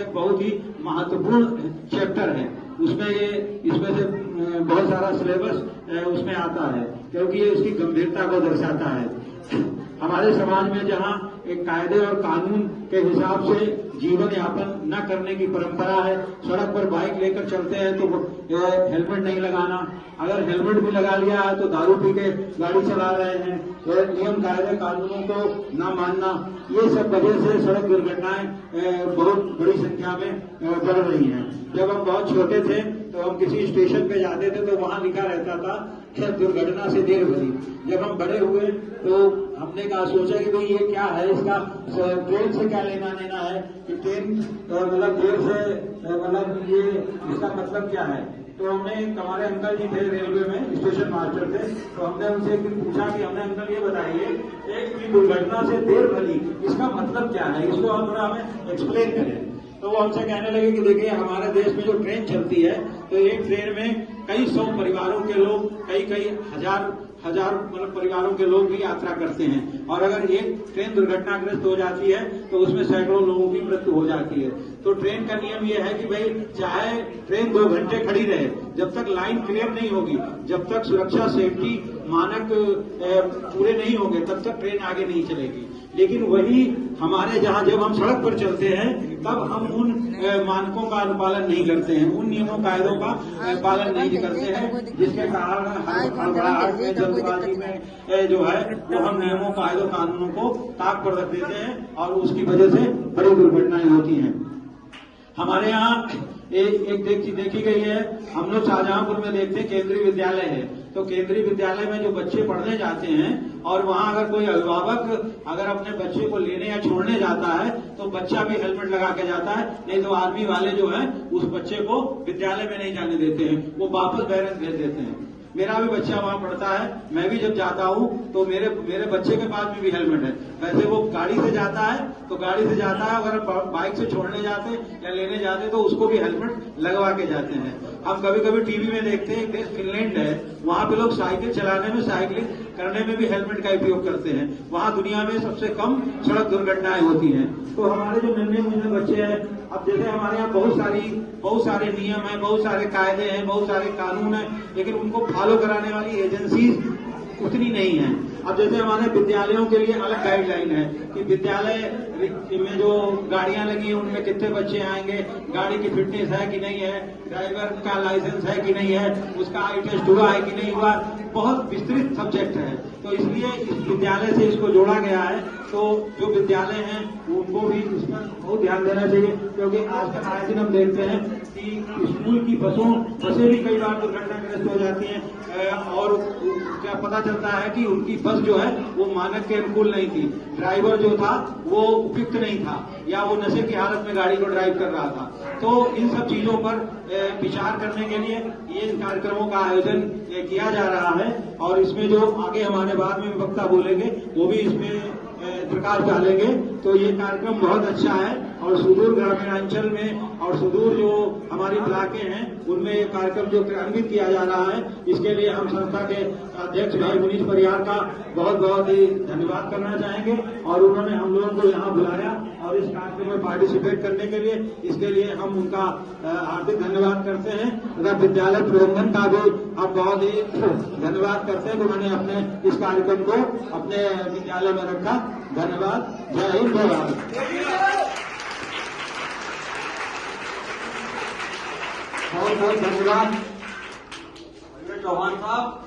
एक बहुत ही महत्वपूर्ण चैप्टर है। इसमें से बहुत सारा सिलेबस उसमें आता है, क्योंकि ये उसकी गंभीरता को दर्शाता है। हमारे समाज में जहाँ एक कायदे और कानून के हिसाब से जीवन यापन न करने की परंपरा है, सड़क पर बाइक लेकर चलते हैं तो हेलमेट नहीं लगाना, अगर हेलमेट भी लगा लिया है तो दारू पी के गाड़ी चला रहे हैं, नियम कायदे कानूनों को न मानना, ये सब वजह से सड़क दुर्घटनाएं बहुत बड़ी संख्या में बढ़ रही हैं। जब हम बहुत छोटे थे तो हम किसी स्टेशन पे जाते थे तो वहां लिखा रहता था कि दुर्घटना से देर भली। जब हम बड़े हुए तो हमने कहा सोचा कि भाई ये क्या है, इसका ट्रेन से क्या लेना देना है कि ट्रेन मतलब देर से मतलब ये इसका मतलब क्या है। तो हमने हमारे अंकल जी थे रेलवे में, स्टेशन मास्टर थे, तो हमने उनसे एक दिन पूछा कि हमने अंकल ये बताइए एक दुर्घटना से देर भली इसका मतलब क्या है, इसको आप थोड़ा हमें एक्सप्लेन करें। तो वो हमसे कहने लगे कि देखिए हमारे देश में जो ट्रेन चलती है तो एक ट्रेन में कई सौ परिवारों के लोग, कई हजार मतलब परिवारों के लोग भी यात्रा करते हैं, और अगर एक ट्रेन दुर्घटनाग्रस्त हो जाती है तो उसमें सैकड़ों लोगों की मृत्यु हो जाती है। तो ट्रेन का नियम यह है कि भाई चाहे ट्रेन 2 घंटे खड़ी रहे, जब तक लाइन क्लियर नहीं होगी, जब तक सुरक्षा सेफ्टी मानक पूरे नहीं होंगे, तब तक ट्रेन आगे नहीं चलेगी। लेकिन वही हमारे जहां जब हम सड़क पर चलते हैं तब हम उन मानकों का अनुपालन नहीं करते हैं, उन नियमों कायदों का पालन नहीं करते हैं, जिसके कारण हड़बड़ाहट में जल्दबाजी में जो है वो हम नियमों कायदों कानूनों को ताक पर रख देते हैं और उसकी वजह से बड़ी दुर्घटनाएं होती हैं। हमारे यहाँ एक देखी गई है, हम लोग शाहजहांपुर में देखते हैं केंद्रीय विद्यालय है, तो केंद्रीय विद्यालय में जो बच्चे पढ़ने जाते हैं और वहाँ अगर कोई अभिभावक अगर अपने बच्चे को लेने या छोड़ने जाता है तो बच्चा भी हेलमेट लगा के जाता है, नहीं तो आर्मी वाले जो है उस बच्चे को विद्यालय में नहीं जाने देते हैं, वो वापस बैरन भेज देते हैं। मेरा भी बच्चा वहाँ पढ़ता है, मैं भी जब जाता हूँ तो मेरे बच्चे के पास में भी हेलमेट है। वैसे वो गाड़ी से जाता है तो गाड़ी से जाता है, अगर बाइक से छोड़ने जाते या लेने जाते तो उसको भी हेलमेट लगवा के जाते हैं। हम कभी कभी टीवी में देखते हैं, एक देश फिनलैंड है, वहाँ पे लोग साइकिल चलाने में, साइकिलिंग करने में भी हेलमेट का उपयोग करते हैं। वहाँ दुनिया में सबसे कम सड़क दुर्घटनाएं होती हैं। तो हमारे जो नन्हे मुन्ने बच्चे हैं, अब जैसे हमारे यहाँ बहुत सारे नियम है, बहुत सारे कायदे हैं, बहुत सारे कानून है, लेकिन उनको फॉलो कराने वाली एजेंसीज उतनी नहीं है। अब जैसे हमारे विद्यालयों के लिए अलग गाइडलाइन है कि विद्यालय में जो गाड़ियां लगी हैं उनमें कितने बच्चे आएंगे, गाड़ी की फिटनेस है कि नहीं है, ड्राइवर का लाइसेंस है कि नहीं है, उसका आई टेस्ट हुआ है कि नहीं हुआ, बहुत विस्तृत सब्जेक्ट है। तो इसलिए इस विद्यालय से इसको जोड़ा गया है। तो जो विद्यालय हैं उनको भी इस पर बहुत ध्यान देना चाहिए, क्योंकि आजकल आए दिन हम देखते हैं कि स्कूल की बसें भी कई बार दुर्घटनाग्रस्त हो जाती हैं, और क्या पता चलता है कि उनकी बस जो है वो मानक के अनुकूल नहीं थी, ड्राइवर जो था वो उपयुक्त नहीं था, या वो नशे की हालत में गाड़ी को ड्राइव कर रहा था। तो इन सब चीजों पर विचार करने के लिए ये कार्यक्रमों का आयोजन किया जा रहा है, और इसमें जो आगे हमारे बाद में वक्ता बोलेंगे वो भी इसमें प्रकाश डालेंगे। तो ये कार्यक्रम बहुत अच्छा है, और सुदूर ग्रामीणांचल में और सुदूर जो हमारी इलाके हैं उनमें ये कार्यक्रम जो क्रियान्वित किया जा रहा है, इसके लिए हम संस्था के अध्यक्ष भाई मुनीष परियार का बहुत बहुत ही धन्यवाद करना चाहेंगे, और उन्होंने हम लोगों को यहाँ बुलाया और इस कार्यक्रम में पार्टिसिपेट करने के लिए, इसके लिए हम उनका हार्दिक धन्यवाद करते हैं। तथा विद्यालय प्रबंधन का भी हम बहुत ही धन्यवाद करते हैं कि उन्होंने अपने इस कार्यक्रम को अपने विद्यालय में रखा। धन्यवाद। जय हिंद, जय भारत। बहुत बहुत धन्यवाद चौहान साहब।